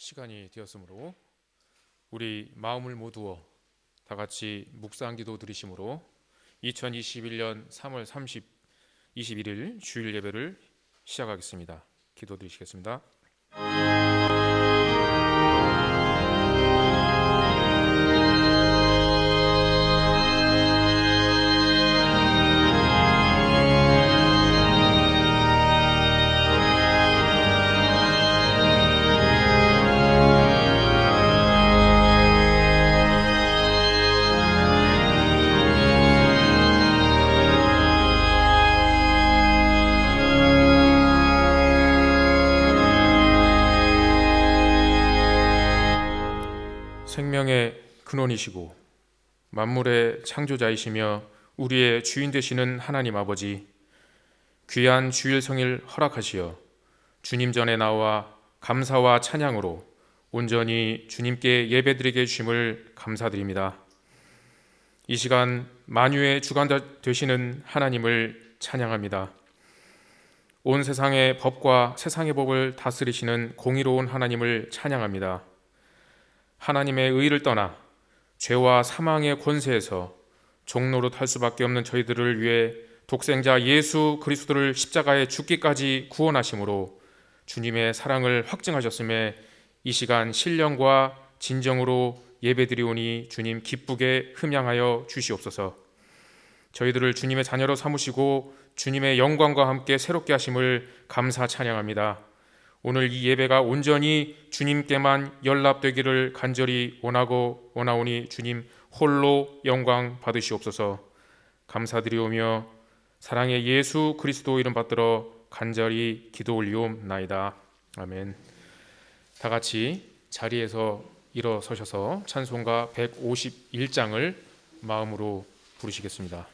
시간이 되었으므로 우리 마음을 모두어 다 같이 묵상 기도 드리심으로 2021년 3월 21일 주일 예배를 시작하겠습니다. 기도 드리시겠습니다. 생명의 근원이시고 만물의 창조자이시며 우리의 주인 되시는 하나님 아버지, 귀한 주일 성일 허락하시어 주님 전에 나와 감사와 찬양으로 온전히 주님께 예배드리게 해주심을 감사드립니다. 이 시간 만유의 주관자 되시는 하나님을 찬양합니다. 온 세상의 법과 세상의 법을 다스리시는 공의로운 하나님을 찬양합니다. 하나님의 의를 떠나 죄와 사망의 권세에서 종로로 탈 수밖에 없는 저희들을 위해 독생자 예수 그리스도를 십자가에 죽기까지 구원하심으로 주님의 사랑을 확증하셨음에 이 시간 신령과 진정으로 예배드리오니 주님 기쁘게 흠양하여 주시옵소서. 저희들을 주님의 자녀로 삼으시고 주님의 영광과 함께 새롭게 하심을 감사 찬양합니다. 오늘 이 예배가 온전히 주님께만 연락되기를 간절히 원하오니 주님 홀로 영광 받으시옵소서. 감사드리오며 사랑의 예수 그리스도 이름 받들어 간절히 기도 올리옵나이다. 아멘. 다 같이 자리에서 일어서셔서 찬송가 151장을 마음으로 부르시겠습니다.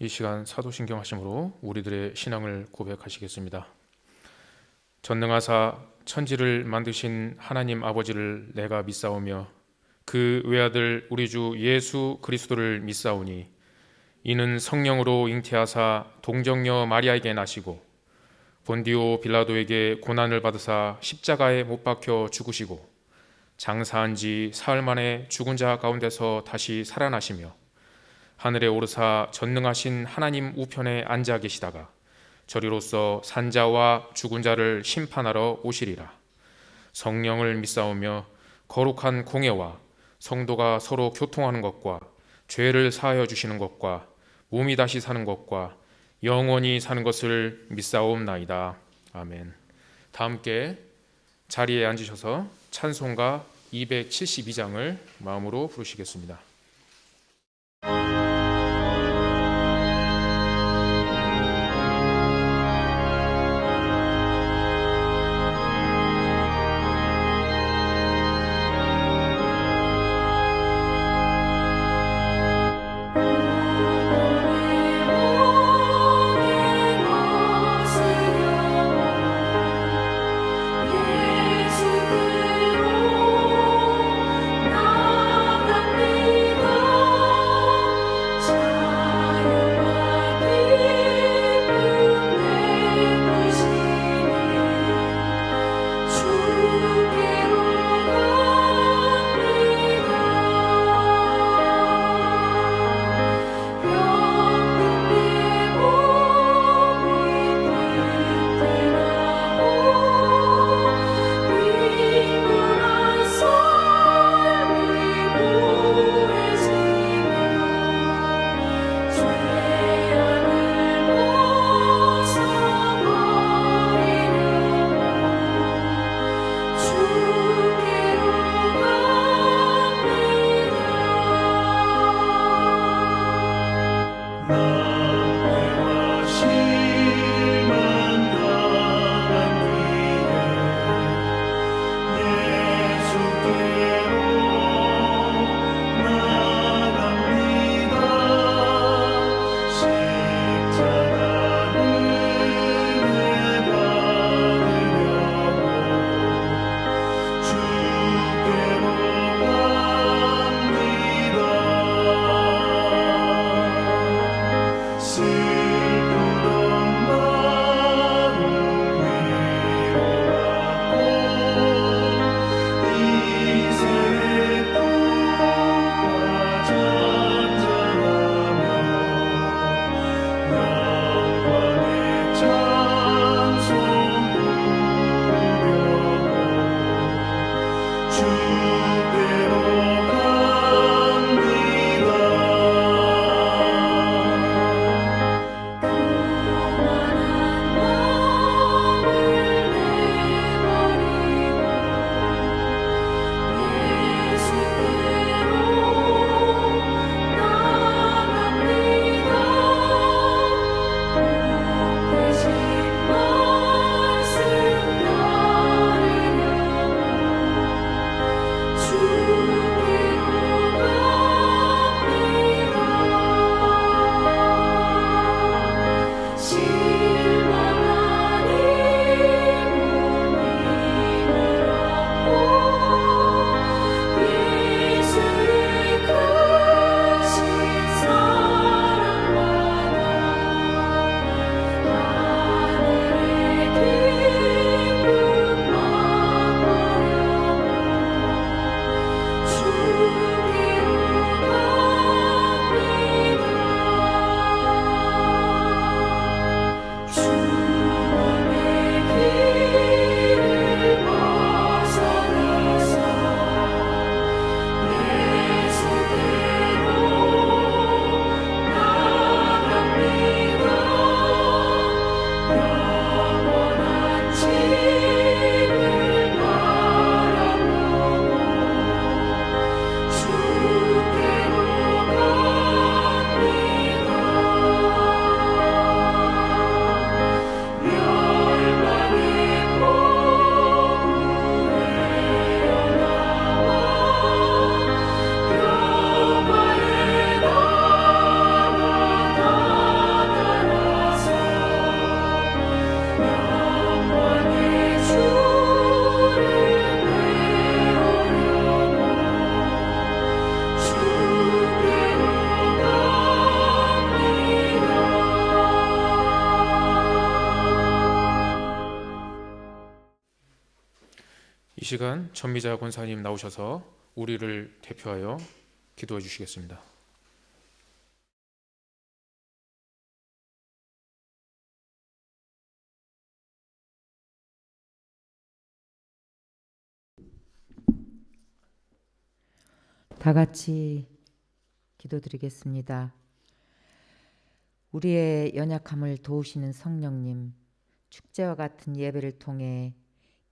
이 시간 사도신경 하심으로 우리들의 신앙을 고백하시겠습니다. 전능하사 천지를 만드신 하나님 아버지를 내가 믿사오며 그 외아들 우리 주 예수 그리스도를 믿사오니 이는 성령으로 잉태하사 동정녀 마리아에게 나시고 본디오 빌라도에게 고난을 받으사 십자가에 못 박혀 죽으시고 장사한 지 사흘 만에 죽은 자 가운데서 다시 살아나시며 하늘에 오르사 전능하신 하나님 우편에 앉아 계시다가 저리로서 산자와 죽은 자를 심판하러 오시리라. 성령을 믿사오며 거룩한 공예와 성도가 서로 교통하는 것과 죄를 사하여 주시는 것과 몸이 다시 사는 것과 영원히 사는 것을 믿사옵나이다. 아멘. 다 함께 자리에 앉으셔서 찬송가 272장을 마음으로 부르시겠습니다. 예수 그로 나아갑니다. 이 시간 전미자 권사님 나오셔서 우리를 대표하여 기도해 주시겠습니다. 다 같이 기도드리겠습니다. 우리의 연약함을 도우시는 성령님, 축제와 같은 예배를 통해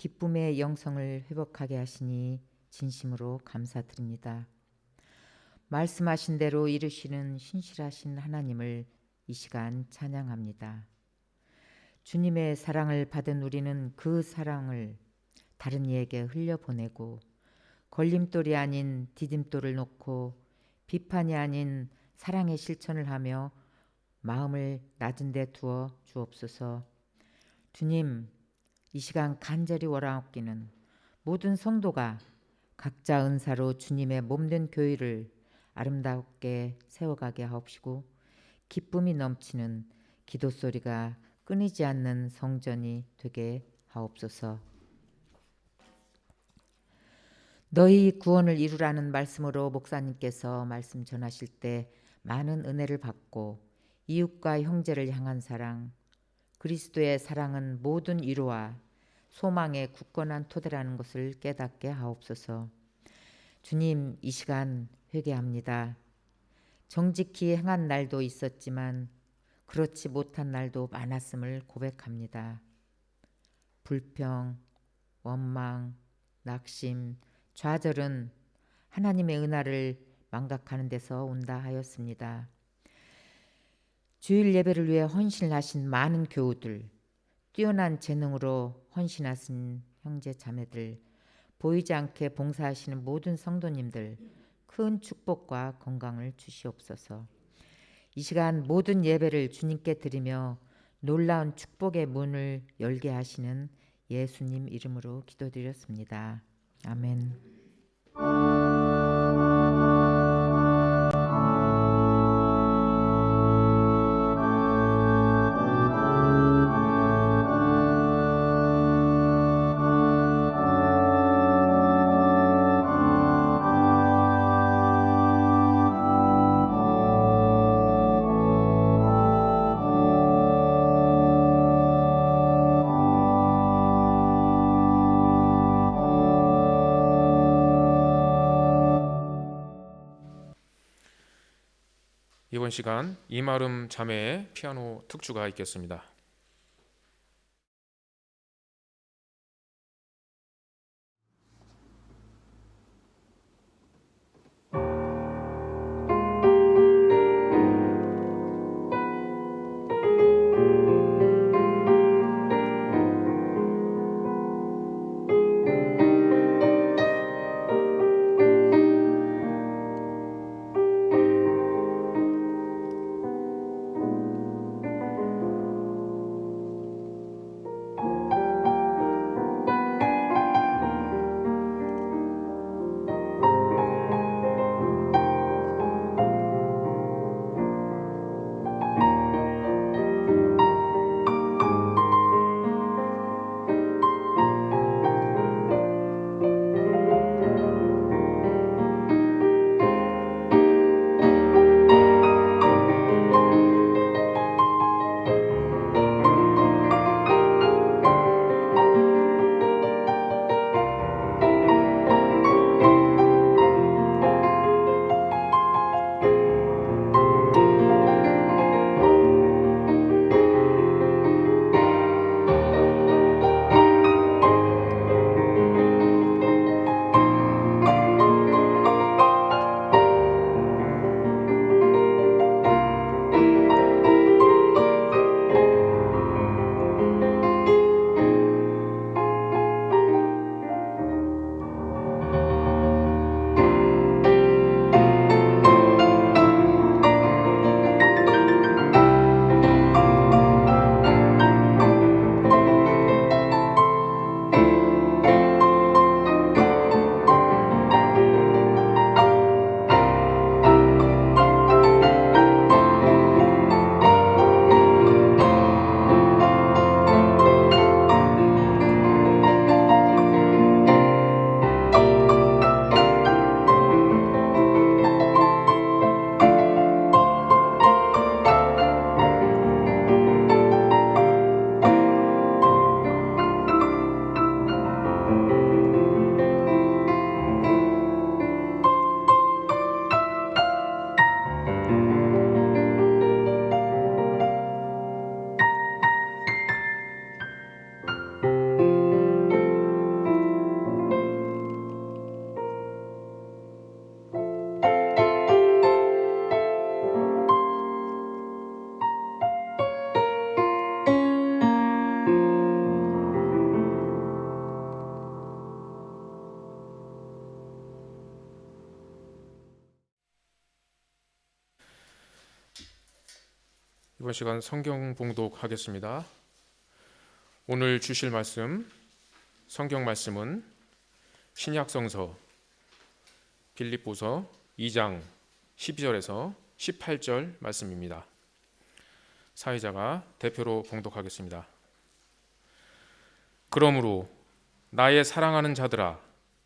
기쁨의 영성을 회복하게 하시니 진심으로 감사드립니다. 말씀하신 대로 이루시는 신실하신 하나님을 이 시간 찬양합니다. 주님의 사랑을 받은 우리는 그 사랑을 다른 이에게 흘려보내고 걸림돌이 아닌 디딤돌을 놓고 비판이 아닌 사랑의 실천을 하며 마음을 낮은 데 두어 주옵소서. 주님, 이 시간 간절히 원하옵기는 모든 성도가 각자 은사로 주님의 몸된 교회를 아름답게 세워가게 하옵시고 기쁨이 넘치는 기도 소리가 끊이지 않는 성전이 되게 하옵소서. 너희 구원을 이루라는 말씀으로 목사님께서 말씀 전하실 때 많은 은혜를 받고 이웃과 형제를 향한 사랑, 그리스도의 사랑은 모든 위로와 소망의 굳건한 토대라는 것을 깨닫게 하옵소서. 주님, 이 시간 회개합니다. 정직히 행한 날도 있었지만 그렇지 못한 날도 많았음을 고백합니다. 불평, 원망, 낙심, 좌절은 하나님의 은혜를 망각하는 데서 온다 하였습니다. 주일 예배를 위해 헌신하신 많은 교우들, 뛰어난 재능으로 헌신하신 형제 자매들, 보이지 않게 봉사하시는 모든 성도님들, 큰 축복과 건강을 주시옵소서. 이 시간 모든 예배를 주님께 드리며 놀라운 축복의 문을 열게 하시는 예수님 이름으로 기도드렸습니다. 아멘. 이번 시간 이마름 자매의 피아노 특주가 있겠습니다. 이번 시간 성경 봉독하겠습니다. 오늘 주실 말씀, 성경 말씀은 신약성서 빌립보서 2장 12절에서 18절 말씀입니다. 사회자가 대표로 봉독하겠습니다. 그러므로 나의 사랑하는 자들아,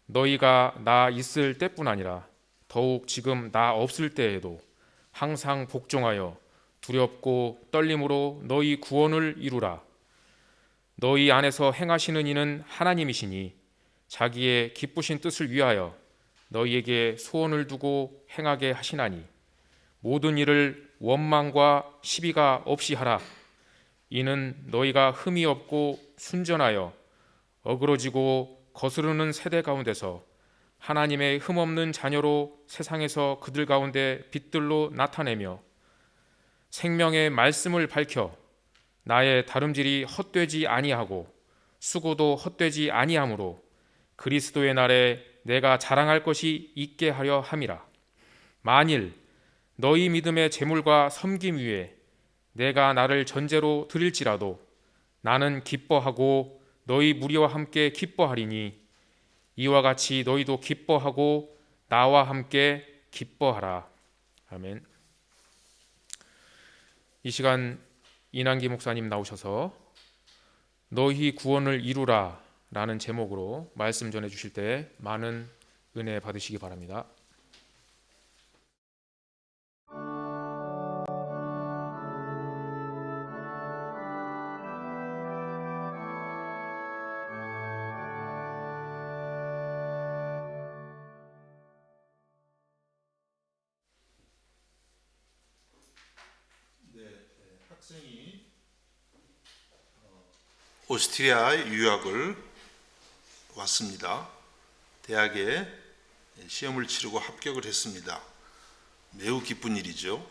너희가 나 있을 때뿐 아니라 더욱 지금 나 없을 때에도 항상 복종하여 두렵고 떨림으로 너희 구원을 이루라. 너희 안에서 행하시는 이는 하나님이시니 자기의 기쁘신 뜻을 위하여 너희에게 소원을 두고 행하게 하시나니 모든 일을 원망과 시비가 없이 하라. 이는 너희가 흠이 없고 순전하여 어그러지고 거스르는 세대 가운데서 하나님의 흠없는 자녀로 세상에서 그들 가운데 빛들로 나타내며 생명의 말씀을 밝혀 나의 다름질이 헛되지 아니하고 수고도 헛되지 아니하므로 그리스도의 날에 내가 자랑할 것이 있게 하려 함이라. 만일 너희 믿음의 재물과 섬김 위에 내가 나를 전제로 드릴지라도 나는 기뻐하고 너희 무리와 함께 기뻐하리니 이와 같이 너희도 기뻐하고 나와 함께 기뻐하라. 아멘. 이 시간 이난기 목사님 나오셔서 너희 구원을 이루라 라는 제목으로 말씀 전해 주실 때 많은 은혜 받으시기 바랍니다. 학생이 오스트리아 유학을 왔습니다. 대학에 시험을 치르고 합격을 했습니다. 매우 기쁜 일이죠.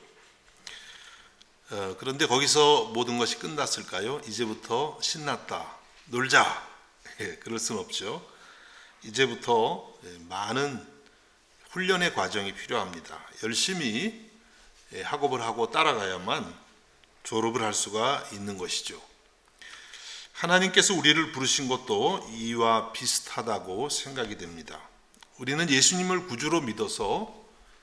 그런데 거기서 모든 것이 끝났을까요? 이제부터 신났다, 놀자, 그럴 수는 없죠. 이제부터 많은 훈련의 과정이 필요합니다. 열심히 학업을 하고 따라가야만 졸업을 할 수가 있는 것이죠. 하나님께서 우리를 부르신 것도 이와 비슷하다고 생각이 됩니다. 우리는 예수님을 구주로 믿어서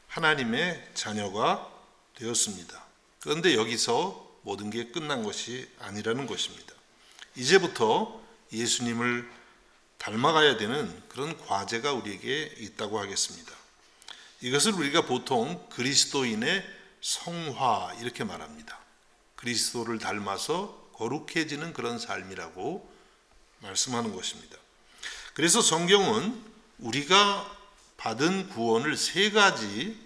하나님의 자녀가 되었습니다. 그런데 여기서 모든 게 끝난 것이 아니라는 것입니다. 이제부터 예수님을 닮아가야 되는 그런 과제가 우리에게 있다고 하겠습니다. 이것을 우리가 보통 그리스도인의 성화 이렇게 말합니다. 그리스도를 닮아서 거룩해지는 그런 삶이라고 말씀하는 것입니다. 그래서 성경은 우리가 받은 구원을 세 가지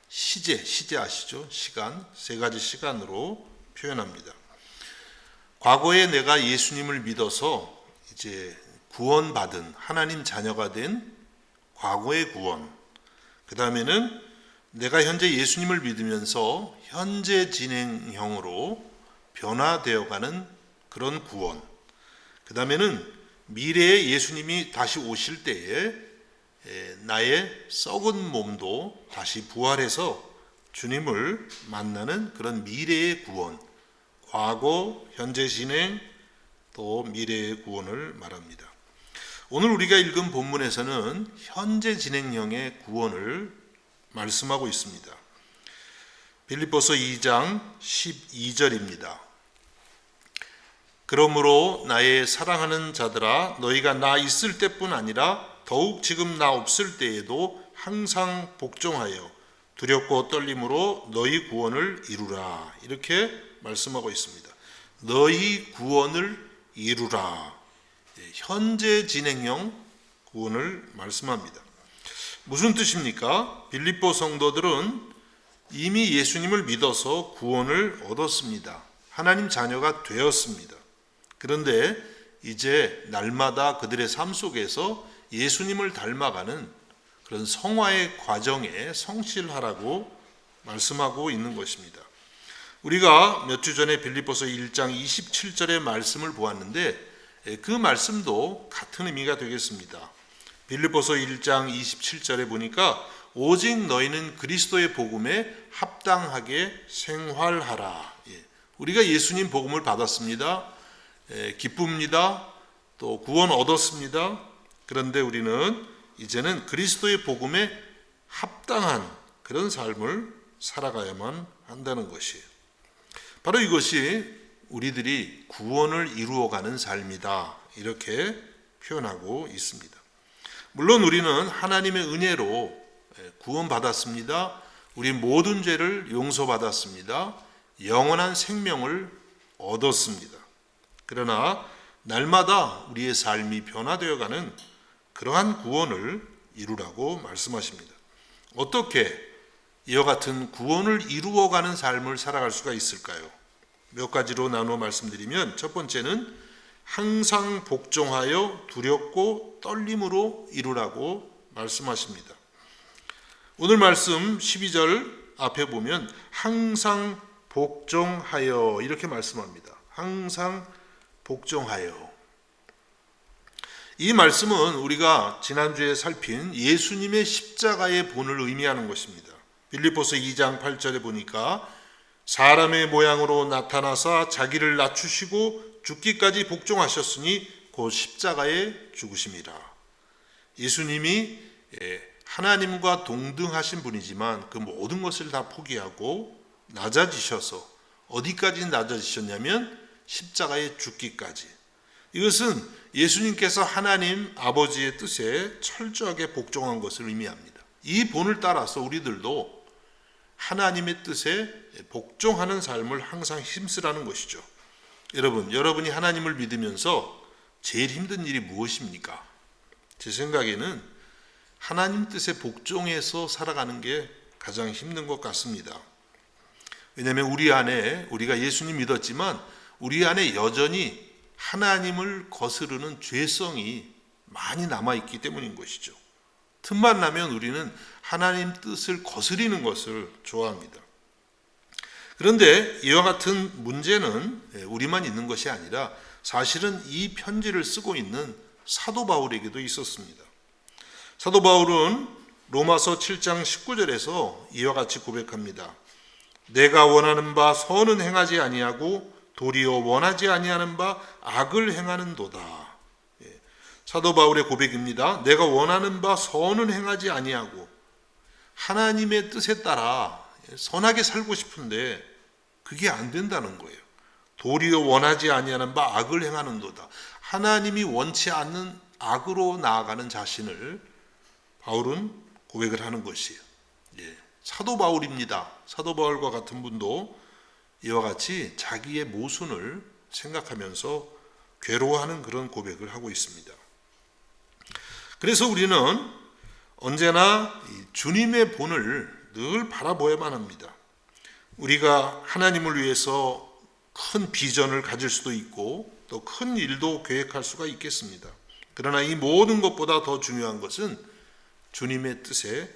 시제 아시죠? 시간, 세 가지 시간으로 표현합니다. 과거에 내가 예수님을 믿어서 이제 구원받은 하나님 자녀가 된 과거의 구원. 그 다음에는 내가 현재 예수님을 믿으면서 현재 진행형으로 변화되어가는 그런 구원. 그 다음에는 미래에 예수님이 다시 오실 때에 나의 썩은 몸도 다시 부활해서 주님을 만나는 그런 미래의 구원. 과거, 현재 진행, 또 미래의 구원을 말합니다. 오늘 우리가 읽은 본문에서는 현재 진행형의 구원을 말씀하고 있습니다. 빌립보서 2장 12절입니다. 그러므로 나의 사랑하는 자들아, 너희가 나 있을 때뿐 아니라 더욱 지금 나 없을 때에도 항상 복종하여 두렵고 떨림으로 너희 구원을 이루라. 이렇게 말씀하고 있습니다. 너희 구원을 이루라. 현재 진행형 구원을 말씀합니다. 무슨 뜻입니까? 빌립보 성도들은 이미 예수님을 믿어서 구원을 얻었습니다. 하나님 자녀가 되었습니다. 그런데 이제 날마다 그들의 삶 속에서 예수님을 닮아가는 그런 성화의 과정에 성실하라고 말씀하고 있는 것입니다. 우리가 몇 주 전에 빌립보서 1장 27절의 말씀을 보았는데 그 말씀도 같은 의미가 되겠습니다. 빌립보서 1장 27절에 보니까 오직 너희는 그리스도의 복음에 합당하게 생활하라. 우리가 예수님 복음을 받았습니다. 기쁩니다. 또 구원 얻었습니다. 그런데 우리는 이제는 그리스도의 복음에 합당한 그런 삶을 살아가야만 한다는 것이에요. 바로 이것이 우리들이 구원을 이루어가는 삶이다, 이렇게 표현하고 있습니다. 물론 우리는 하나님의 은혜로 구원받았습니다. 우리 모든 죄를 용서받았습니다. 영원한 생명을 얻었습니다. 그러나 날마다 우리의 삶이 변화되어가는 그러한 구원을 이루라고 말씀하십니다. 어떻게 이와 같은 구원을 이루어가는 삶을 살아갈 수가 있을까요? 몇 가지로 나누어 말씀드리면, 첫 번째는 항상 복종하여 두렵고 떨림으로 이루라고 말씀하십니다. 오늘 말씀 12절 앞에 보면 항상 복종하여 이렇게 말씀합니다. 항상 복종하여. 이 말씀은 우리가 지난주에 살핀 예수님의 십자가의 본을 의미하는 것입니다. 빌립보서 2장 8절에 보니까 사람의 모양으로 나타나사 자기를 낮추시고 죽기까지 복종하셨으니 곧 십자가에 죽으심이라. 예수님이 하나님과 동등하신 분이지만 그 모든 것을 다 포기하고 낮아지셔서 어디까지 낮아지셨냐면 십자가에 죽기까지. 이것은 예수님께서 하나님 아버지의 뜻에 철저하게 복종한 것을 의미합니다. 이 본을 따라서 우리들도 하나님의 뜻에 복종하는 삶을 항상 힘쓰라는 것이죠. 여러분이 하나님을 믿으면서 제일 힘든 일이 무엇입니까? 제 생각에는 하나님 뜻에 복종해서 살아가는 게 가장 힘든 것 같습니다. 왜냐하면 우리가 예수님 믿었지만 우리 안에 여전히 하나님을 거스르는 죄성이 많이 남아있기 때문인 것이죠. 틈만 나면 우리는 하나님 뜻을 거스리는 것을 좋아합니다. 그런데 이와 같은 문제는 우리만 있는 것이 아니라 사실은 이 편지를 쓰고 있는 사도 바울에게도 있었습니다. 사도 바울은 로마서 7장 19절에서 이와 같이 고백합니다. 내가 원하는 바 선은 행하지 아니하고 도리어 원하지 아니하는 바 악을 행하는도다. 사도 바울의 고백입니다. 내가 원하는 바 선은 행하지 아니하고 하나님의 뜻에 따라 선하게 살고 싶은데 그게 안 된다는 거예요. 도리어 원하지 아니하는 바 악을 행하는도다. 하나님이 원치 않는 악으로 나아가는 자신을 바울은 고백을 하는 것이에요. 사도 바울입니다. 사도 바울과 같은 분도 이와 같이 자기의 모순을 생각하면서 괴로워하는 그런 고백을 하고 있습니다. 그래서 우리는 언제나 주님의 본을 늘 바라보야만 합니다. 우리가 하나님을 위해서 큰 비전을 가질 수도 있고 또 큰 일도 계획할 수가 있겠습니다. 그러나 이 모든 것보다 더 중요한 것은 주님의 뜻에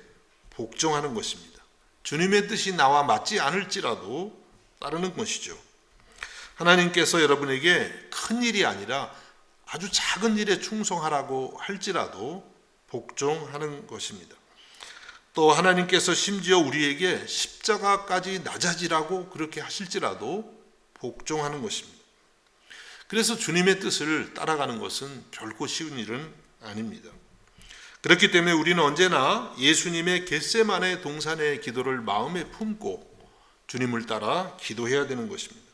복종하는 것입니다. 주님의 뜻이 나와 맞지 않을지라도 따르는 것이죠. 하나님께서 여러분에게 큰 일이 아니라 아주 작은 일에 충성하라고 할지라도 복종하는 것입니다. 또 하나님께서 심지어 우리에게 십자가까지 낮아지라고 그렇게 하실지라도 복종하는 것입니다. 그래서 주님의 뜻을 따라가는 것은 결코 쉬운 일은 아닙니다. 그렇기 때문에 우리는 언제나 예수님의 겟세마네 동산의 기도를 마음에 품고 주님을 따라 기도해야 되는 것입니다.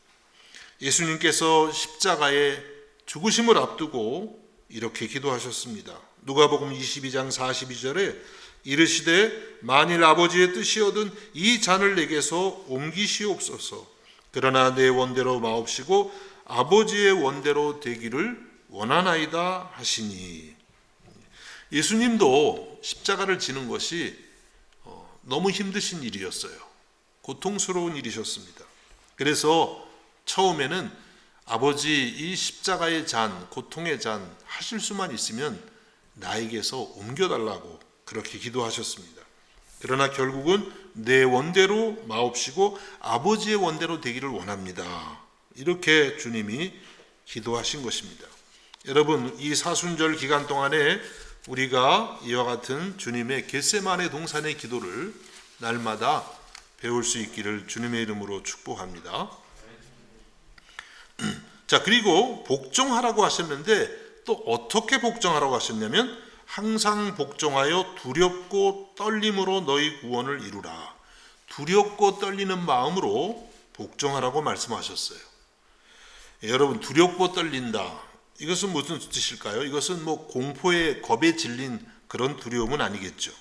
예수님께서 십자가의 죽으심을 앞두고 이렇게 기도하셨습니다. 누가복음 22장 42절에 이르시되 만일 아버지의 뜻이거든 이 잔을 내게서 옮기시옵소서. 그러나 내 원대로 마옵시고 아버지의 원대로 되기를 원하나이다 하시니. 예수님도 십자가를 지는 것이 너무 힘드신 일이었어요. 고통스러운 일이셨습니다. 그래서 처음에는 아버지 이 십자가의 잔, 고통의 잔 하실 수만 있으면 나에게서 옮겨달라고 그렇게 기도하셨습니다. 그러나 결국은 내 원대로 마옵시고 아버지의 원대로 되기를 원합니다. 이렇게 주님이 기도하신 것입니다. 여러분, 이 사순절 기간 동안에 우리가 이와 같은 주님의 겟세마네 동산의 기도를 날마다 배울 수 있기를 주님의 이름으로 축복합니다. 자, 그리고 복종하라고 하셨는데 또 어떻게 복종하라고 하셨냐면 항상 복종하여 두렵고 떨림으로 너희 구원을 이루라. 두렵고 떨리는 마음으로 복종하라고 말씀하셨어요. 여러분, 두렵고 떨린다. 이것은 무슨 뜻일까요? 이것은 공포에 겁에 질린 그런 두려움은 아니겠죠.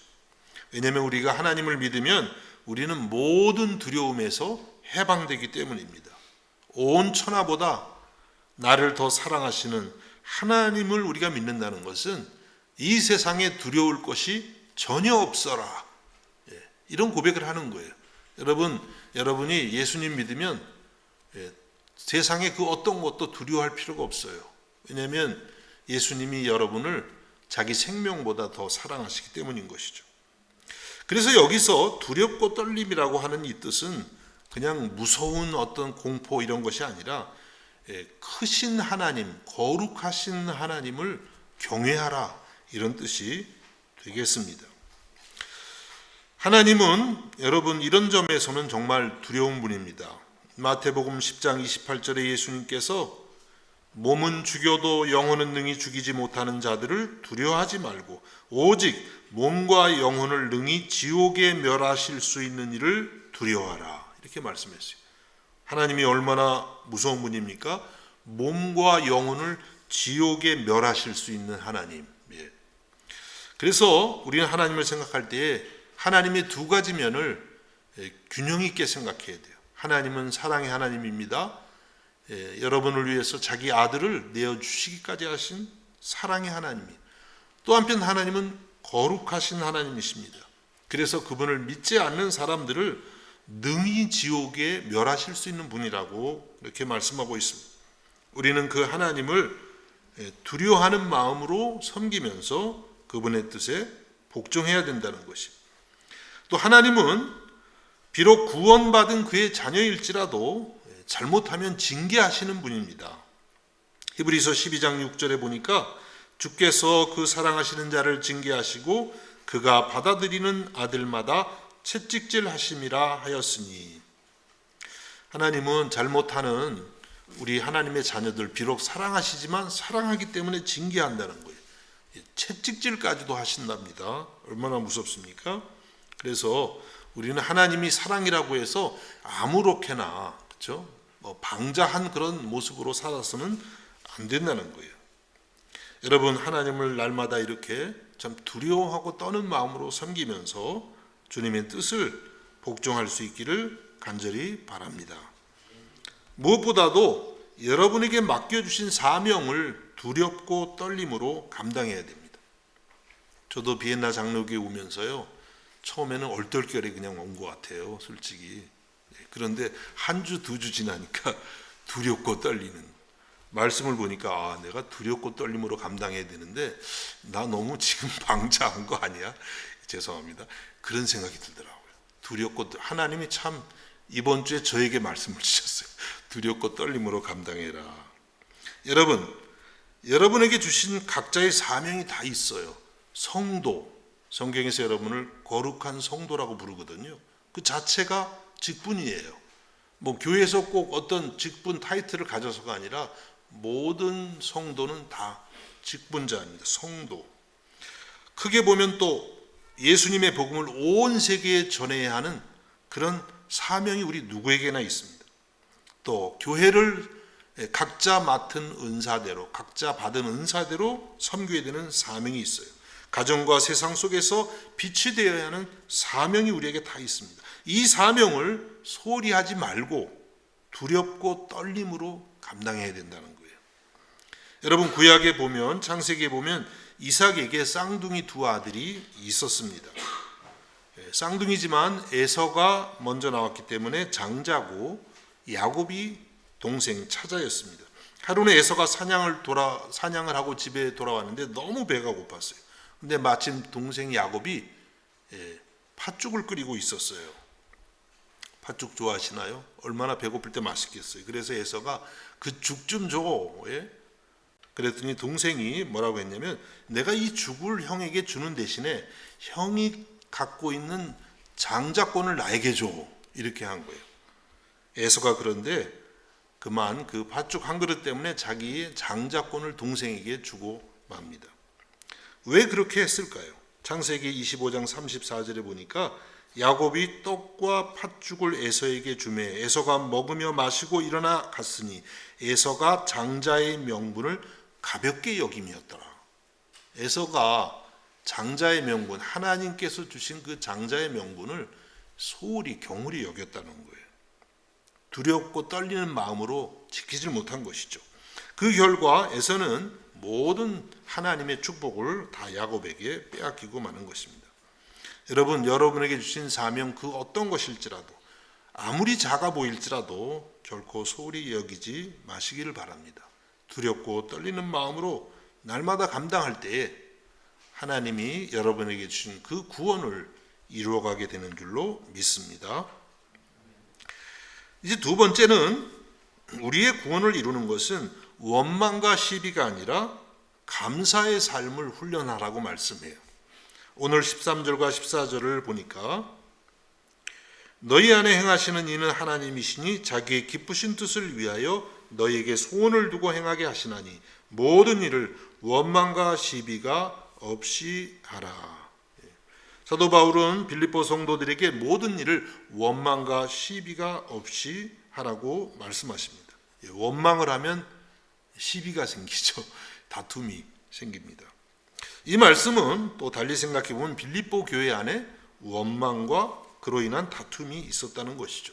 왜냐하면 우리가 하나님을 믿으면 우리는 모든 두려움에서 해방되기 때문입니다. 온 천하보다 나를 더 사랑하시는 하나님을 우리가 믿는다는 것은 이 세상에 두려울 것이 전혀 없어라. 이런 고백을 하는 거예요. 여러분이 예수님 믿으면 세상에 그 어떤 것도 두려워할 필요가 없어요. 왜냐하면 예수님이 여러분을 자기 생명보다 더 사랑하시기 때문인 것이죠. 그래서 여기서 두렵고 떨림이라고 하는 이 뜻은 그냥 무서운 어떤 공포 이런 것이 아니라 크신 하나님, 거룩하신 하나님을 경외하라, 이런 뜻이 되겠습니다. 하나님은 여러분 이런 점에서는 정말 두려운 분입니다. 마태복음 10장 28절에 예수님께서 몸은 죽여도 영혼은 능히 죽이지 못하는 자들을 두려워하지 말고 오직 몸과 영혼을 능히 지옥에 멸하실 수 있는 이를 두려워하라, 이렇게 말씀했어요. 하나님이 얼마나 무서운 분입니까? 몸과 영혼을 지옥에 멸하실 수 있는 하나님. 그래서 우리는 하나님을 생각할 때에 하나님의 두 가지 면을 균형 있게 생각해야 돼요. 하나님은 사랑의 하나님입니다. 여러분을 위해서 자기 아들을 내어주시기까지 하신 사랑의 하나님이에요. 또 한편 하나님은 거룩하신 하나님이십니다. 그래서 그분을 믿지 않는 사람들을 능히 지옥에 멸하실 수 있는 분이라고 이렇게 말씀하고 있습니다. 우리는 그 하나님을 두려워하는 마음으로 섬기면서 그분의 뜻에 복종해야 된다는 것입니다. 또 하나님은 비록 구원받은 그의 자녀일지라도 잘못하면 징계하시는 분입니다. 히브리서 12장 6절에 보니까 주께서 그 사랑하시는 자를 징계하시고 그가 받아들이는 아들마다 채찍질 하심이라 하였으니, 하나님은 잘못하는 우리 하나님의 자녀들 비록 사랑하시지만 사랑하기 때문에 징계한다는 거예요. 채찍질까지도 하신답니다. 얼마나 무섭습니까? 그래서 우리는 하나님이 사랑이라고 해서 아무렇게나, 그렇죠? 방자한 그런 모습으로 살아서는 안 된다는 거예요. 여러분, 하나님을 날마다 이렇게 참 두려워하고 떠는 마음으로 섬기면서 주님의 뜻을 복종할 수 있기를 간절히 바랍니다. 무엇보다도 여러분에게 맡겨주신 사명을 두렵고 떨림으로 감당해야 됩니다. 저도 비엔나 장로교에 오면서요, 처음에는 얼떨결에 그냥 온 것 같아요, 솔직히. 그런데 한 주, 두 주 지나니까 두렵고 떨리는, 말씀을 보니까 내가 두렵고 떨림으로 감당해야 되는데 나 너무 지금 방자한 거 아니야? 죄송합니다. 그런 생각이 들더라고요. 두렵고, 하나님이 참 이번 주에 저에게 말씀을 주셨어요. 두렵고 떨림으로 감당해라. 여러분에게 주신 각자의 사명이 다 있어요. 성도, 성경에서 여러분을 거룩한 성도라고 부르거든요. 그 자체가 직분이에요. 교회에서 꼭 어떤 직분 타이틀을 가져서가 아니라 모든 성도는 다 직분자입니다. 성도. 크게 보면 또 예수님의 복음을 온 세계에 전해야 하는 그런 사명이 우리 누구에게나 있습니다. 또 교회를 각자 맡은 은사대로, 각자 받은 은사대로 섬겨야 되는 사명이 있어요. 가정과 세상 속에서 빛이 되어야 하는 사명이 우리에게 다 있습니다. 이 사명을 소홀히 하지 말고 두렵고 떨림으로 감당해야 된다는 거예요. 여러분, 구약에 보면, 창세기에 보면 이삭에게 쌍둥이 두 아들이 있었습니다. 쌍둥이지만 에서가 먼저 나왔기 때문에 장자고 야곱이 동생 차자였습니다. 하루는 에서가 사냥을 하고 집에 돌아왔는데 너무 배가 고팠어요. 근데 마침 동생 야곱이 팥죽을 끓이고 있었어요. 팥죽 좋아하시나요? 얼마나 배고플 때 맛있겠어요. 그래서 에서가 그 죽 좀 줘. 그랬더니 동생이 뭐라고 했냐면, 내가 이 죽을 형에게 주는 대신에 형이 갖고 있는 장자권을 나에게 줘. 이렇게 한 거예요. 에서가 그런데 그만 그 팥죽 한 그릇 때문에 자기의 장자권을 동생에게 주고 맙니다. 왜 그렇게 했을까요? 창세기 25장 34절에 보니까 야곱이 떡과 팥죽을 에서에게 주매 에서가 먹으며 마시고 일어나 갔으니 에서가 장자의 명분을 가볍게 여김이었더라. 에서가 장자의 명분, 하나님께서 주신 그 장자의 명분을 소홀히 경홀히 여겼다는 거예요. 두렵고 떨리는 마음으로 지키질 못한 것이죠. 그 결과 에서는 모든 하나님의 축복을 다 야곱에게 빼앗기고 마는 것입니다. 여러분, 여러분에게 주신 사명 그 어떤 것일지라도 아무리 작아 보일지라도 결코 소홀히 여기지 마시기를 바랍니다. 두렵고 떨리는 마음으로 날마다 감당할 때에 하나님이 여러분에게 주신 그 구원을 이루어가게 되는 줄로 믿습니다. 이제 두 번째는 우리의 구원을 이루는 것은 원망과 시비가 아니라 감사의 삶을 훈련하라고 말씀해요. 오늘 13절과 14절을 보니까 너희 안에 행하시는 이는 하나님이시니 자기의 기쁘신 뜻을 위하여 너희에게 소원을 두고 행하게 하시나니 모든 일을 원망과 시비가 없이 하라. 사도 바울은 빌립보 성도들에게 모든 일을 원망과 시비가 없이 하라고 말씀하십니다. 원망을 하면 시비가 생기죠. 다툼이 생깁니다. 이 말씀은 또 달리 생각해 보면 빌립보 교회 안에 원망과 그로 인한 다툼이 있었다는 것이죠.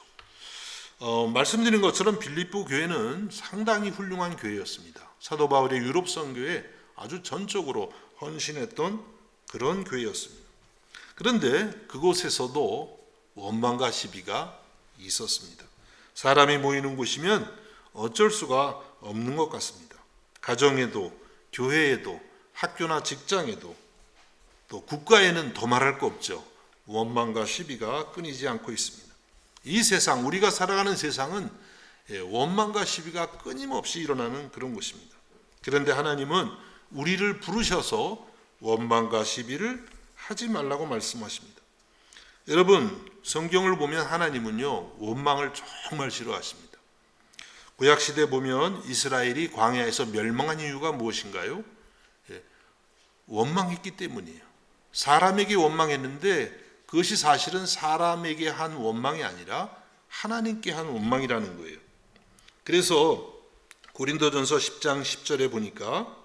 말씀드린 것처럼 빌립보 교회는 상당히 훌륭한 교회였습니다. 사도 바울의 유럽 선교에 아주 전적으로 헌신했던 그런 교회였습니다. 그런데 그곳에서도 원망과 시비가 있었습니다. 사람이 모이는 곳이면 어쩔 수가 없는 것 같습니다. 가정에도 교회에도 학교나 직장에도 또 국가에는 더 말할 거 없죠. 원망과 시비가 끊이지 않고 있습니다. 이 세상, 우리가 살아가는 세상은 원망과 시비가 끊임없이 일어나는 그런 곳입니다. 그런데 하나님은 우리를 부르셔서 원망과 시비를 하지 말라고 말씀하십니다. 여러분, 성경을 보면 하나님은요, 원망을 정말 싫어하십니다. 구약시대 보면 이스라엘이 광야에서 멸망한 이유가 무엇인가요? 원망했기 때문이에요. 사람에게 원망했는데 그것이 사실은 사람에게 한 원망이 아니라 하나님께 한 원망이라는 거예요. 그래서 고린도전서 10장 10절에 보니까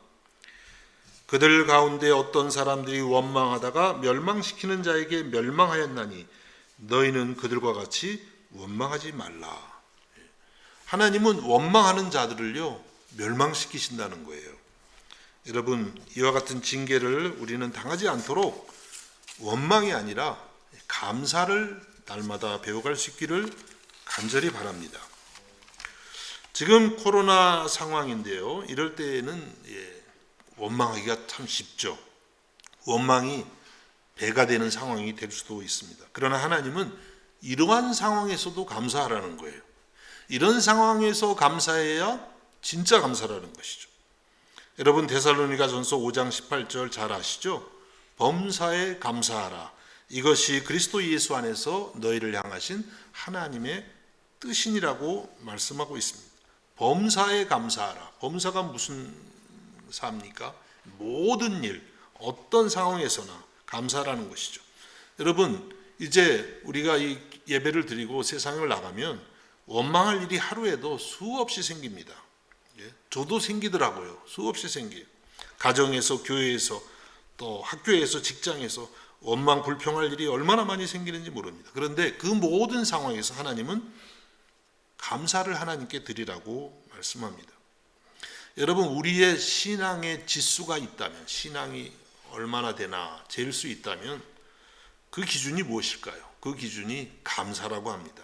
그들 가운데 어떤 사람들이 원망하다가 멸망시키는 자에게 멸망하였나니 너희는 그들과 같이 원망하지 말라. 하나님은 원망하는 자들을요, 멸망시키신다는 거예요. 여러분, 이와 같은 징계를 우리는 당하지 않도록 원망이 아니라 감사를 날마다 배워갈 수 있기를 간절히 바랍니다. 지금 코로나 상황인데요, 이럴 때에는 원망하기가 참 쉽죠. 원망이 배가 되는 상황이 될 수도 있습니다. 그러나 하나님은 이러한 상황에서도 감사하라는 거예요. 이런 상황에서 감사해야 진짜 감사라는 것이죠. 여러분, 데살로니가전서 5장 18절 잘 아시죠? 범사에 감사하라. 이것이 그리스도 예수 안에서 너희를 향하신 하나님의 뜻이니라고 말씀하고 있습니다. 범사에 감사하라. 범사가 무슨 사입니까? 모든 일, 어떤 상황에서나 감사라는 것이죠. 여러분, 이제 우리가 이 예배를 드리고 세상을 나가면 원망할 일이 하루에도 수없이 생깁니다. 저도 생기더라고요. 수없이 생겨요. 가정에서, 교회에서, 또 학교에서, 직장에서 원망, 불평할 일이 얼마나 많이 생기는지 모릅니다. 그런데 그 모든 상황에서 하나님은 감사를 하나님께 드리라고 말씀합니다. 여러분, 우리의 신앙의 지수가 있다면, 신앙이 얼마나 되나 잴 수 있다면 그 기준이 무엇일까요? 그 기준이 감사라고 합니다.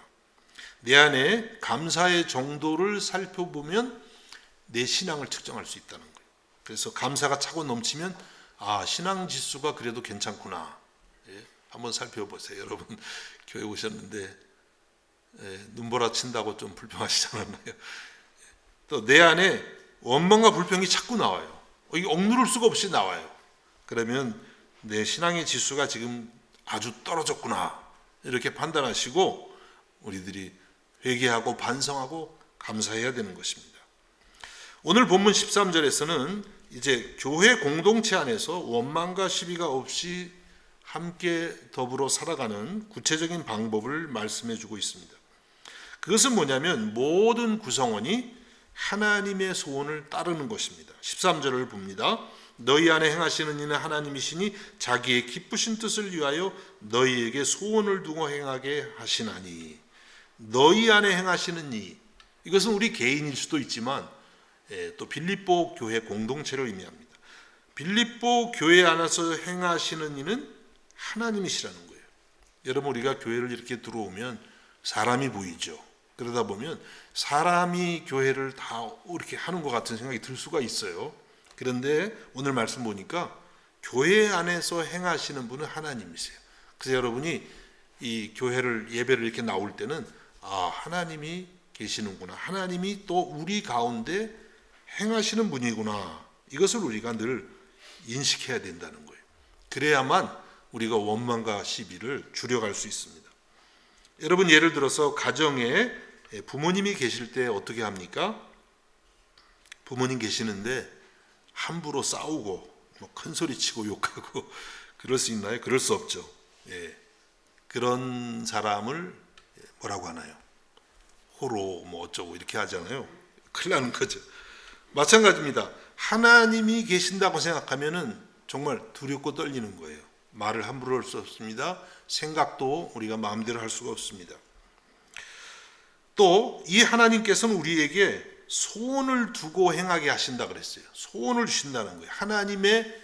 내 안에 감사의 정도를 살펴보면 내 신앙을 측정할 수 있다는 거예요. 그래서 감사가 차고 넘치면 신앙 지수가 그래도 괜찮구나. 한번 살펴보세요. 여러분, 교회 오셨는데 눈보라 친다고 좀 불평하시지 않았나요? 또 내 안에 원망과 불평이 자꾸 나와요. 이게 억누를 수가 없이 나와요. 그러면 내 신앙의 지수가 지금 아주 떨어졌구나. 이렇게 판단하시고 우리들이 회개하고 반성하고 감사해야 되는 것입니다. 오늘 본문 13절에서는 이제 교회 공동체 안에서 원망과 시비가 없이 함께 더불어 살아가는 구체적인 방법을 말씀해 주고 있습니다. 그것은 뭐냐면 모든 구성원이 하나님의 소원을 따르는 것입니다. 13절을 봅니다. 너희 안에 행하시는 이는 하나님이시니 자기의 기쁘신 뜻을 위하여 너희에게 소원을 두고 행하게 하시나니. 너희 안에 행하시는 이, 이것은 우리 개인일 수도 있지만 또 빌립보 교회 공동체를 의미합니다. 빌립보 교회 안에서 행하시는 이는 하나님이시라는 거예요. 여러분, 우리가 교회를 이렇게 들어오면 사람이 보이죠. 그러다 보면 사람이 교회를 다 이렇게 하는 것 같은 생각이 들 수가 있어요. 그런데 오늘 말씀 보니까 교회 안에서 행하시는 분은 하나님이세요. 그래서 여러분이 이 교회를 예배를 이렇게 나올 때는 하나님이 계시는구나, 하나님이 또 우리 가운데 행하시는 분이구나, 이것을 우리가 늘 인식해야 된다는 거예요. 그래야만 우리가 원망과 시비를 줄여갈 수 있습니다. 여러분, 예를 들어서 가정에 부모님이 계실 때 어떻게 합니까? 부모님 계시는데 함부로 싸우고 큰 소리 치고 욕하고 그럴 수 있나요? 그럴 수 없죠. 그런 사람을 뭐라고 하나요? 호로 어쩌고 이렇게 하잖아요. 큰일 나는 거죠. 마찬가지입니다. 하나님이 계신다고 생각하면은 정말 두렵고 떨리는 거예요. 말을 함부로 할 수 없습니다. 생각도 우리가 마음대로 할 수가 없습니다. 또 이 하나님께서는 우리에게 소원을 두고 행하게 하신다 그랬어요. 소원을 주신다는 거예요. 하나님의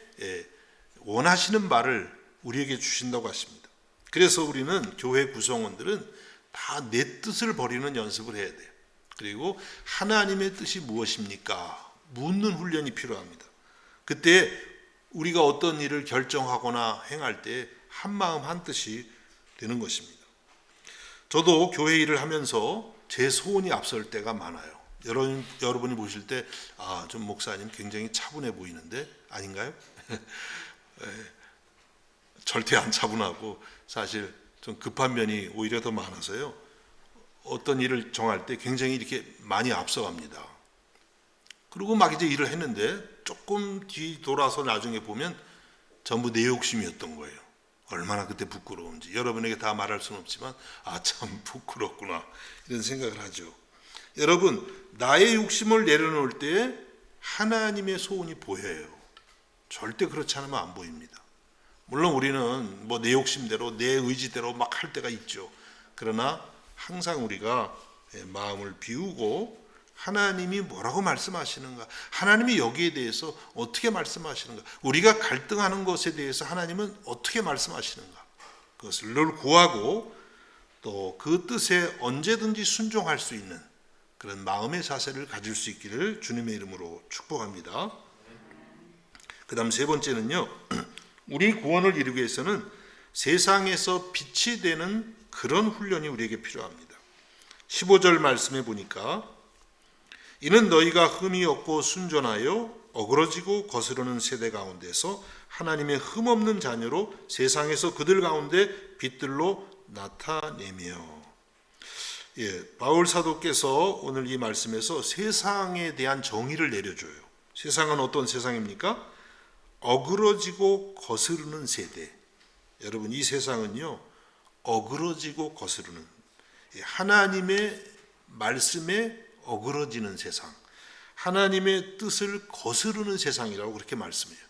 원하시는 바를 우리에게 주신다고 하십니다. 그래서 우리는 교회 구성원들은 다 내 뜻을 버리는 연습을 해야 돼요. 그리고 하나님의 뜻이 무엇입니까? 묻는 훈련이 필요합니다. 그때 우리가 어떤 일을 결정하거나 행할 때 한마음 한뜻이 되는 것입니다. 저도 교회 일을 하면서 제 소원이 앞설 때가 많아요. 여러분이 보실 때 좀 목사님 굉장히 차분해 보이는데 아닌가요? 절대 안 차분하고 사실 좀 급한 면이 오히려 더 많아서요. 어떤 일을 정할 때 굉장히 이렇게 많이 앞서갑니다. 그리고 막 이제 일을 했는데 조금 뒤 돌아서 나중에 보면 전부 내 욕심이었던 거예요. 얼마나 그때 부끄러운지. 여러분에게 다 말할 수는 없지만 참 부끄럽구나 이런 생각을 하죠. 여러분, 나의 욕심을 내려놓을 때 하나님의 소원이 보여요. 절대 그렇지 않으면 안 보입니다. 물론 우리는 내 욕심대로 내 의지대로 막 할 때가 있죠. 그러나 항상 우리가 마음을 비우고 하나님이 뭐라고 말씀하시는가, 하나님이 여기에 대해서 어떻게 말씀하시는가, 우리가 갈등하는 것에 대해서 하나님은 어떻게 말씀하시는가, 그것을 늘 구하고 또 그 뜻에 언제든지 순종할 수 있는 그런 마음의 자세를 가질 수 있기를 주님의 이름으로 축복합니다. 그 다음 세 번째는요, 우리 구원을 이루기 위해서는 세상에서 빛이 되는 그런 훈련이 우리에게 필요합니다. 15절 말씀에 보니까 이는 너희가 흠이 없고 순전하여 어그러지고 거스르는 세대 가운데서 하나님의 흠없는 자녀로 세상에서 그들 가운데 빛들로 나타내며. 바울 사도께서 오늘 이 말씀에서 세상에 대한 정의를 내려줘요. 세상은 어떤 세상입니까? 어그러지고 거스르는 세대. 여러분, 이 세상은요, 어그러지고 거스르는, 하나님의 말씀에 어그러지는 세상, 하나님의 뜻을 거스르는 세상이라고 그렇게 말씀해요.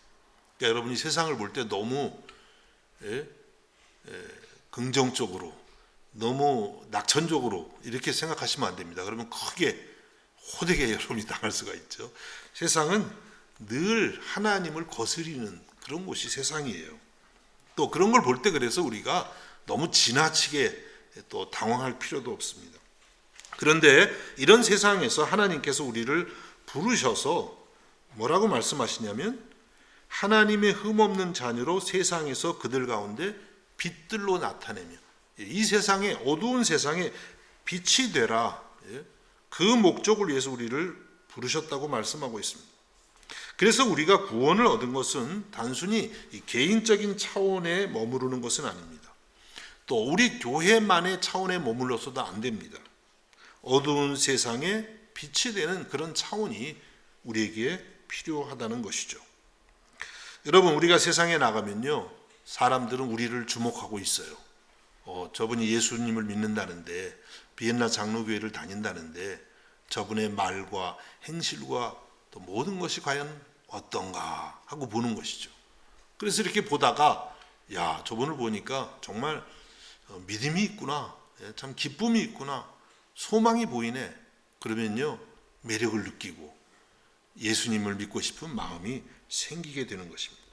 그러니까 여러분이 세상을 볼 때 너무 긍정적으로, 너무 낙천적으로 이렇게 생각하시면 안 됩니다. 그러면 크게 호되게 여러분이 당할 수가 있죠. 세상은 늘 하나님을 거스리는 그런 곳이 세상이에요. 또 그런 걸 볼 때 그래서 우리가 너무 지나치게 또 당황할 필요도 없습니다. 그런데 이런 세상에서 하나님께서 우리를 부르셔서 뭐라고 말씀하시냐면 하나님의 흠없는 자녀로 세상에서 그들 가운데 빛들로 나타내며, 이 세상에, 어두운 세상에 빛이 되라, 그 목적을 위해서 우리를 부르셨다고 말씀하고 있습니다. 그래서 우리가 구원을 얻은 것은 단순히 개인적인 차원에 머무르는 것은 아닙니다. 또 우리 교회만의 차원에 머물러서도 안 됩니다. 어두운 세상에 빛이 되는 그런 차원이 우리에게 필요하다는 것이죠. 여러분, 우리가 세상에 나가면요, 사람들은 우리를 주목하고 있어요. 저분이 예수님을 믿는다는데, 비엔나 장로교회를 다닌다는데 저분의 말과 행실과 또 모든 것이 과연 어떤가 하고 보는 것이죠. 그래서 이렇게 보다가 야, 저분을 보니까 정말 믿음이 있구나, 참 기쁨이 있구나, 소망이 보이네. 그러면요, 매력을 느끼고 예수님을 믿고 싶은 마음이 생기게 되는 것입니다.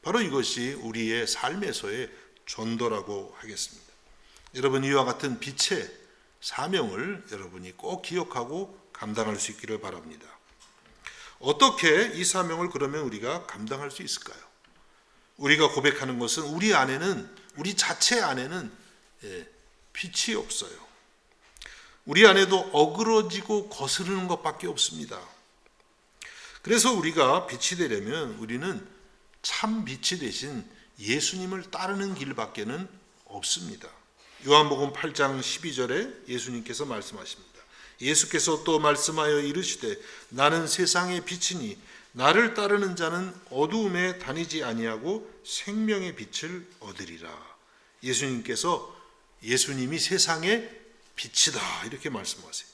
바로 이것이 우리의 삶에서의 전도라고 하겠습니다. 여러분, 이와 같은 빛의 사명을 여러분이 꼭 기억하고 감당할 수 있기를 바랍니다. 어떻게 이 사명을 그러면 우리가 감당할 수 있을까요? 우리가 고백하는 것은 우리 자체 안에는 빛이 없어요. 우리 안에도 어그러지고 거스르는 것밖에 없습니다. 그래서 우리가 빛이 되려면 우리는 참 빛이 되신 예수님을 따르는 길밖에는 없습니다. 요한복음 8장 12절에 예수님께서 말씀하십니다. 예수께서 또 말씀하여 이르시되 나는 세상의 빛이니 나를 따르는 자는 어두움에 다니지 아니하고 생명의 빛을 얻으리라. 예수님이 세상의 빛이다 이렇게 말씀하세요.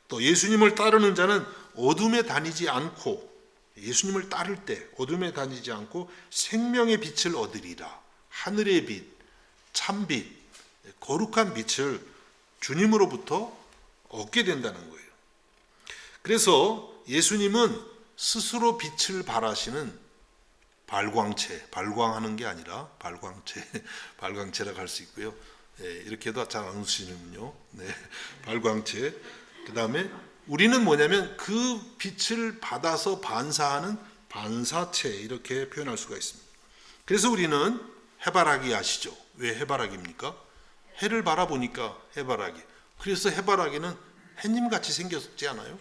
또 예수님을 따르는 자는 어둠에 다니지 않고, 예수님을 따를 때 어둠에 다니지 않고 생명의 빛을 얻으리라. 하늘의 빛, 참빛, 거룩한 빛을 주님으로부터 얻게 된다는 거예요. 그래서 예수님은 스스로 빛을 발하시는 발광체, 발광하는 게 아니라 발광체라고 할 수 있고요. 이렇게도 잘 안 웃으시는군요. 발광체. 그 다음에 우리는 뭐냐면 그 빛을 받아서 반사하는 반사체, 이렇게 표현할 수가 있습니다. 그래서 우리는 해바라기 아시죠? 왜 해바라기입니까? 해를 바라보니까 해바라기. 그래서 해바라기는 햇님같이 생겼지 않아요?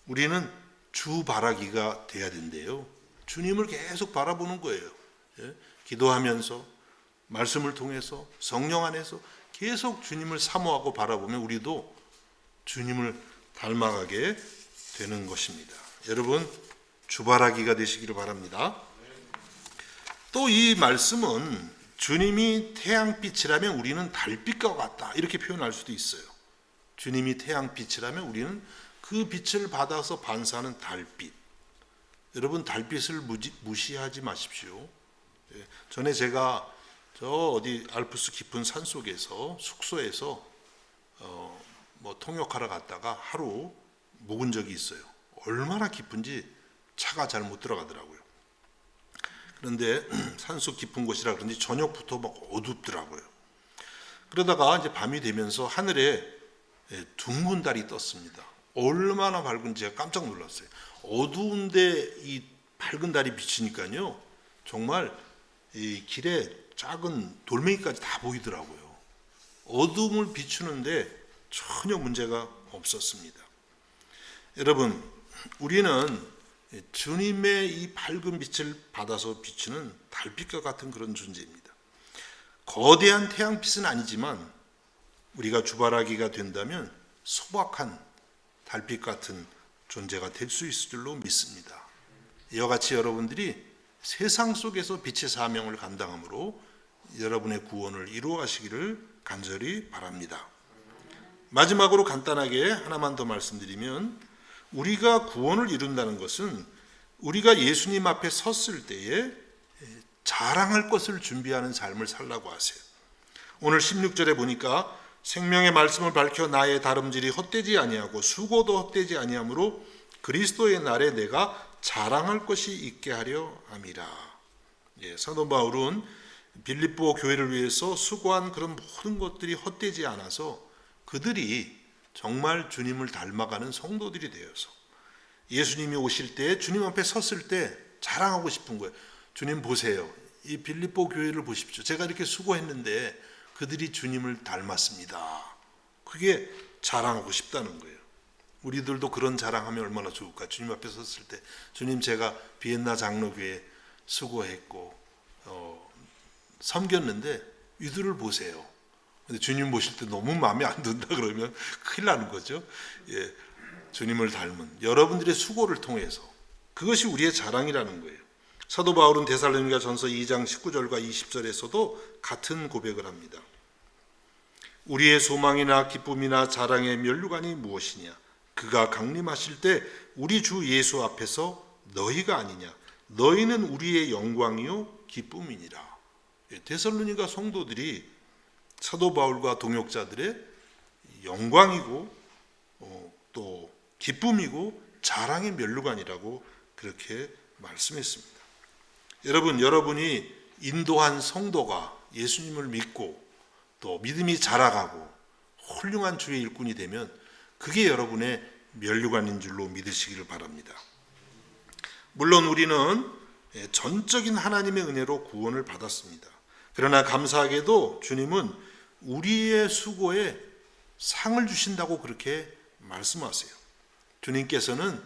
우리는 주바라기가 돼야 된대요. 주님을 계속 바라보는 거예요. 기도하면서, 말씀을 통해서, 성령 안에서 계속 주님을 사모하고 바라보면 우리도 주님을 닮아가게 되는 것입니다. 여러분, 주바라기가 되시기를 바랍니다. 또 이 말씀은 주님이 태양빛이라면 우리는 달빛과 같다 이렇게 표현할 수도 있어요. 주님이 태양빛이라면 우리는 그 빛을 받아서 반사하는 달빛. 여러분, 달빛을 무시하지 마십시오. 전에 제가 저 어디 알프스 깊은 산 속에서 숙소에서 통역하러 갔다가 하루 묵은 적이 있어요. 얼마나 깊은지 차가 잘 못 들어가더라고요. 그런데 산속 깊은 곳이라 그런지 저녁부터 막 어둡더라고요. 그러다가 이제 밤이 되면서 하늘에 둥근 달이 떴습니다. 얼마나 밝은지 제가 깜짝 놀랐어요. 어두운데 이 밝은 달이 비치니까요, 정말 이 길에 작은 돌멩이까지 다 보이더라고요. 어둠을 비추는데 전혀 문제가 없었습니다. 여러분, 우리는 주님의 이 밝은 빛을 받아서 비추는 달빛과 같은 그런 존재입니다. 거대한 태양빛은 아니지만 우리가 주바라기가 된다면 소박한 달빛 같은 존재가 될 수 있을 줄로 믿습니다. 이와 같이 여러분들이 세상 속에서 빛의 사명을 감당함으로 여러분의 구원을 이루어 가시기를 간절히 바랍니다. 마지막으로 간단하게 하나만 더 말씀드리면, 우리가 구원을 이룬다는 것은 우리가 예수님 앞에 섰을 때에 자랑할 것을 준비하는 삶을 살라고 하세요. 오늘 16절에 보니까 생명의 말씀을 밝혀 나의 다름질이 헛되지 아니하고 수고도 헛되지 아니하므로 그리스도의 날에 내가 자랑할 것이 있게 하려 함이라. 사도 바울은 빌립보 교회를 위해서 수고한 그런 모든 것들이 헛되지 않아서 그들이 정말 주님을 닮아가는 성도들이 되어서 예수님이 오실 때 주님 앞에 섰을 때 자랑하고 싶은 거예요. 주님 보세요. 이 빌립보 교회를 보십시오. 제가 이렇게 수고했는데 그들이 주님을 닮았습니다. 그게 자랑하고 싶다는 거예요. 우리들도 그런 자랑하면 얼마나 좋을까. 주님 앞에 섰을 때 주님, 제가 비엔나 장로교회 수고했고 섬겼는데 이들을 보세요. 근데 주님 모실 때 너무 마음에 안 든다 그러면 큰일 나는 거죠. 예, 주님을 닮은 여러분들의 수고를 통해서 그것이 우리의 자랑이라는 거예요. 사도 바울은 데살로니가 전서 2장 19절과 20절에서도 같은 고백을 합니다. 우리의 소망이나 기쁨이나 자랑의 면류관이 무엇이냐? 그가 강림하실 때 우리 주 예수 앞에서 너희가 아니냐? 너희는 우리의 영광이요 기쁨이니라. 데살로니가 성도들이 사도 바울과 동역자들의 영광이고 또 기쁨이고 자랑의 면류관이라고 그렇게 말씀했습니다. 여러분, 여러분이 인도한 성도가 예수님을 믿고 또 믿음이 자라가고 훌륭한 주의 일꾼이 되면 그게 여러분의 면류관인 줄로 믿으시기를 바랍니다. 물론 우리는 전적인 하나님의 은혜로 구원을 받았습니다. 그러나 감사하게도 주님은 우리의 수고에 상을 주신다고 그렇게 말씀하세요. 주님께서는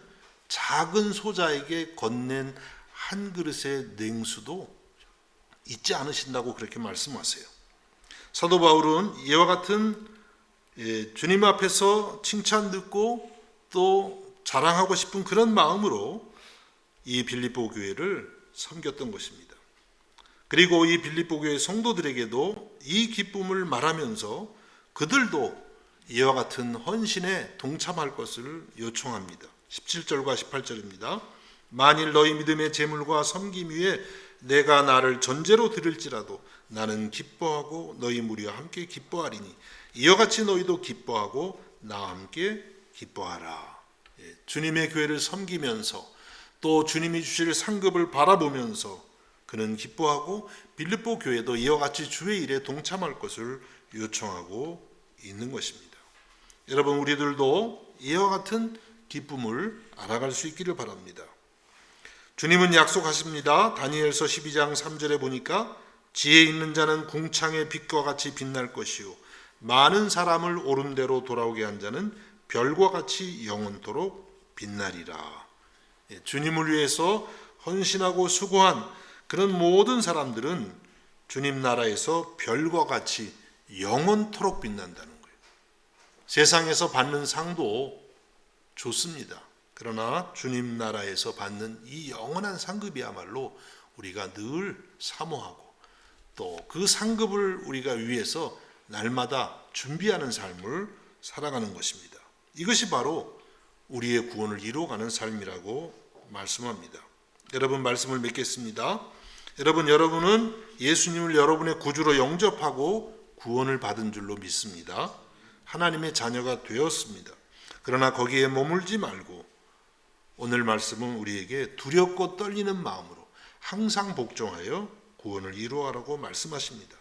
작은 소자에게 건넨 한 그릇의 냉수도 잊지 않으신다고 그렇게 말씀하세요. 사도 바울은 이와 같은 주님 앞에서 칭찬 듣고 또 자랑하고 싶은 그런 마음으로 이 빌립보 교회를 섬겼던 것입니다. 그리고 이 빌립보 교회 성도들에게도 이 기쁨을 말하면서 그들도 이와 같은 헌신에 동참할 것을 요청합니다. 17절과 18절입니다. 만일 너희 믿음의 재물과 섬김 위에 내가 나를 전제로 드릴지라도 나는 기뻐하고 너희 무리와 함께 기뻐하리니 이와 같이 너희도 기뻐하고 나와 함께 기뻐하라. 주님의 교회를 섬기면서 또 주님이 주실 상급을 바라보면서 그는 기뻐하고 빌립보 교회도 이와 같이 주의 일에 동참할 것을 요청하고 있는 것입니다. 여러분, 우리들도 이와 같은 기쁨을 알아갈 수 있기를 바랍니다. 주님은 약속하십니다. 다니엘서 12장 3절에 보니까 지혜 있는 자는 궁창의 빛과 같이 빛날 것이요 많은 사람을 옳은 대로 돌아오게 한 자는 별과 같이 영원토록 빛나리라. 주님을 위해서 헌신하고 수고한 그런 모든 사람들은 주님 나라에서 별과 같이 영원토록 빛난다는 거예요. 세상에서 받는 상도 좋습니다. 그러나 주님 나라에서 받는 이 영원한 상급이야말로 우리가 늘 사모하고 또 그 상급을 우리가 위해서 날마다 준비하는 삶을 살아가는 것입니다. 이것이 바로 우리의 구원을 이루어가는 삶이라고 말씀합니다. 여러분, 말씀을 맺겠습니다. 여러분은 예수님을 여러분의 구주로 영접하고 구원을 받은 줄로 믿습니다. 하나님의 자녀가 되었습니다. 그러나 거기에 머물지 말고 오늘 말씀은 우리에게 두렵고 떨리는 마음으로 항상 복종하여 구원을 이루어가라고 말씀하십니다.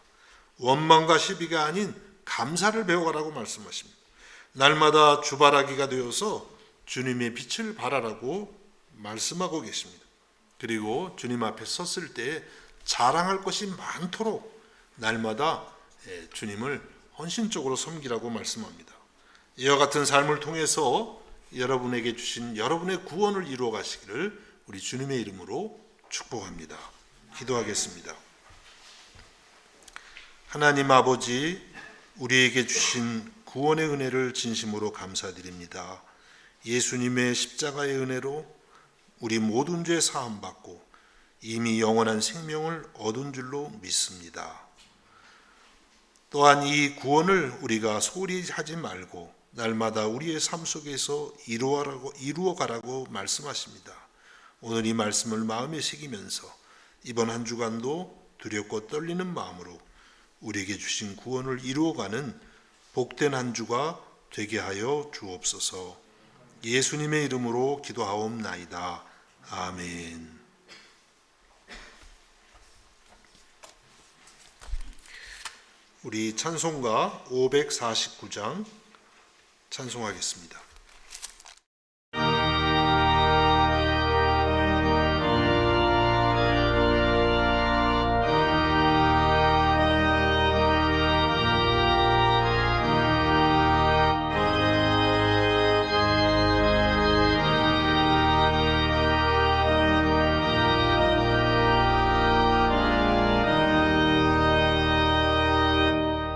원망과 시비가 아닌 감사를 배워가라고 말씀하십니다. 날마다 주바라기가 되어서 주님의 빛을 발하라고 말씀하고 계십니다. 그리고 주님 앞에 섰을 때 자랑할 것이 많도록 날마다 주님을 헌신적으로 섬기라고 말씀합니다. 이와 같은 삶을 통해서 여러분에게 주신 여러분의 구원을 이루어 가시기를 우리 주님의 이름으로 축복합니다. 기도하겠습니다. 하나님 아버지, 우리에게 주신 구원의 은혜를 진심으로 감사드립니다. 예수님의 십자가의 은혜로 우리 모든 죄 사함 받고 이미 영원한 생명을 얻은 줄로 믿습니다. 또한 이 구원을 우리가 소홀히 하지 말고 날마다 우리의 삶 속에서 이루어가라고 말씀하십니다. 오늘 이 말씀을 마음에 새기면서 이번 한 주간도 두렵고 떨리는 마음으로 우리에게 주신 구원을 이루어가는 복된 한 주가 되게 하여 주옵소서. 예수님의 이름으로 기도하옵나이다. 아멘. 우리 찬송가 549장 찬송하겠습니다.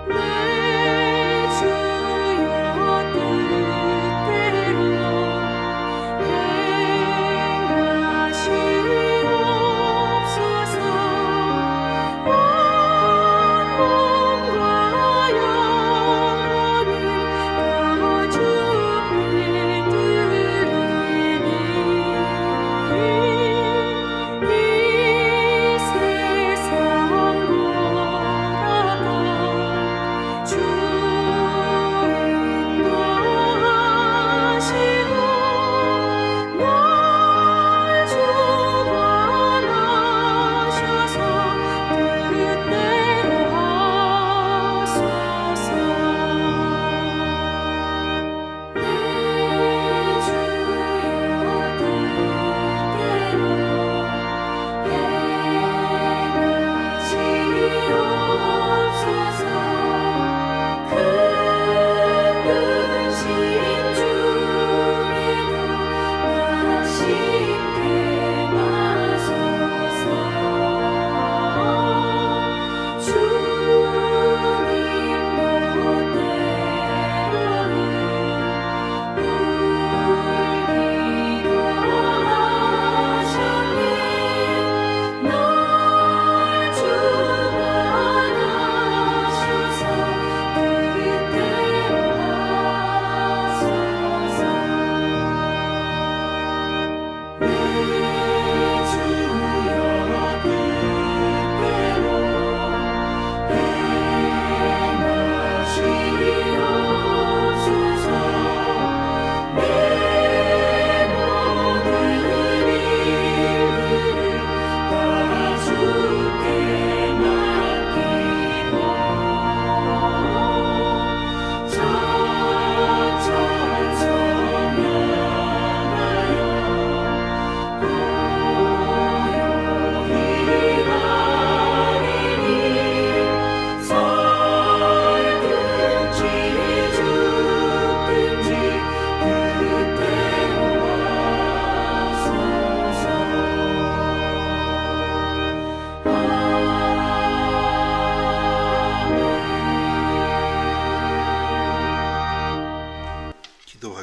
내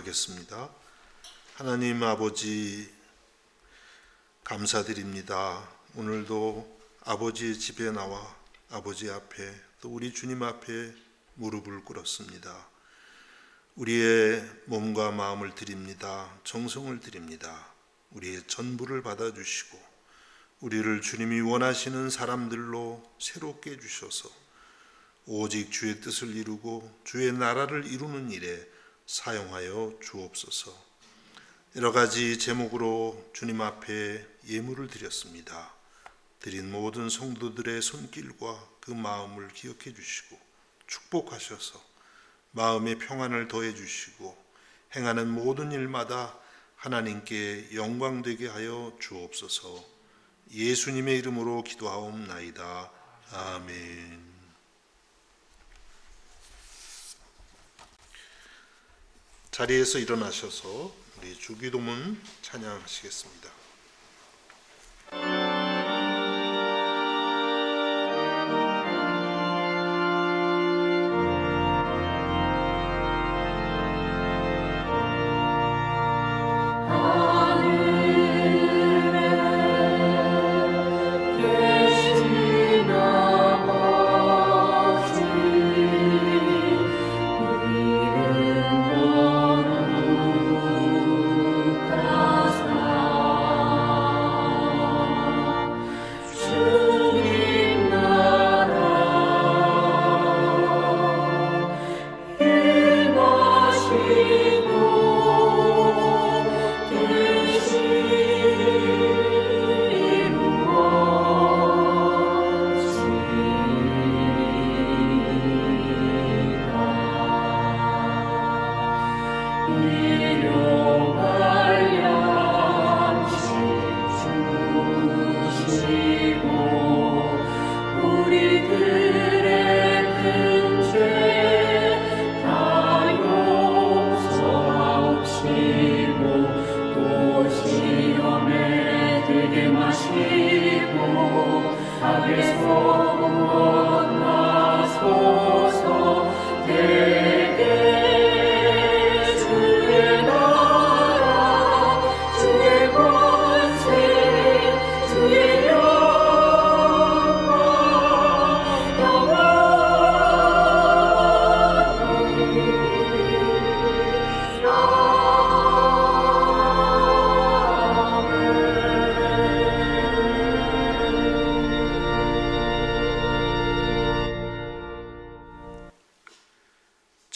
기도하겠습니다. 하나님 아버지, 감사드립니다. 오늘도 아버지의 집에 나와 아버지 앞에 또 우리 주님 앞에 무릎을 꿇었습니다. 우리의 몸과 마음을 드립니다. 정성을 드립니다. 우리의 전부를 받아주시고 우리를 주님이 원하시는 사람들로 새롭게 해주셔서 오직 주의 뜻을 이루고 주의 나라를 이루는 일에 사용하여 주옵소서. 여러 가지 제목으로 주님 앞에 예물을 드렸습니다. 드린 모든 성도들의 손길과 그 마음을 기억해 주시고 축복하셔서 마음의 평안을 더해 주시고 행하는 모든 일마다 하나님께 영광되게 하여 주옵소서. 예수님의 이름으로 기도하옵나이다. 아멘. 자리에서 일어나셔서 우리 주기도문 찬양하시겠습니다.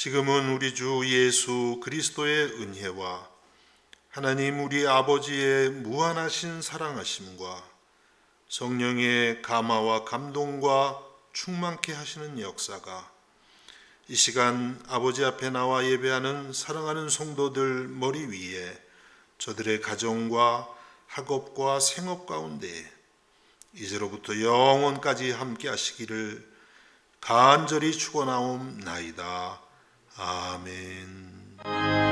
지금은 우리 주 예수 그리스도의 은혜와 하나님 우리 아버지의 무한하신 사랑하심과 성령의 감화와 감동과 충만케 하시는 역사가 이 시간 아버지 앞에 나와 예배하는 사랑하는 성도들 머리 위에 저들의 가정과 학업과 생업 가운데 이제로부터 영원까지 함께 하시기를 간절히 축원하옵나이다. 아멘.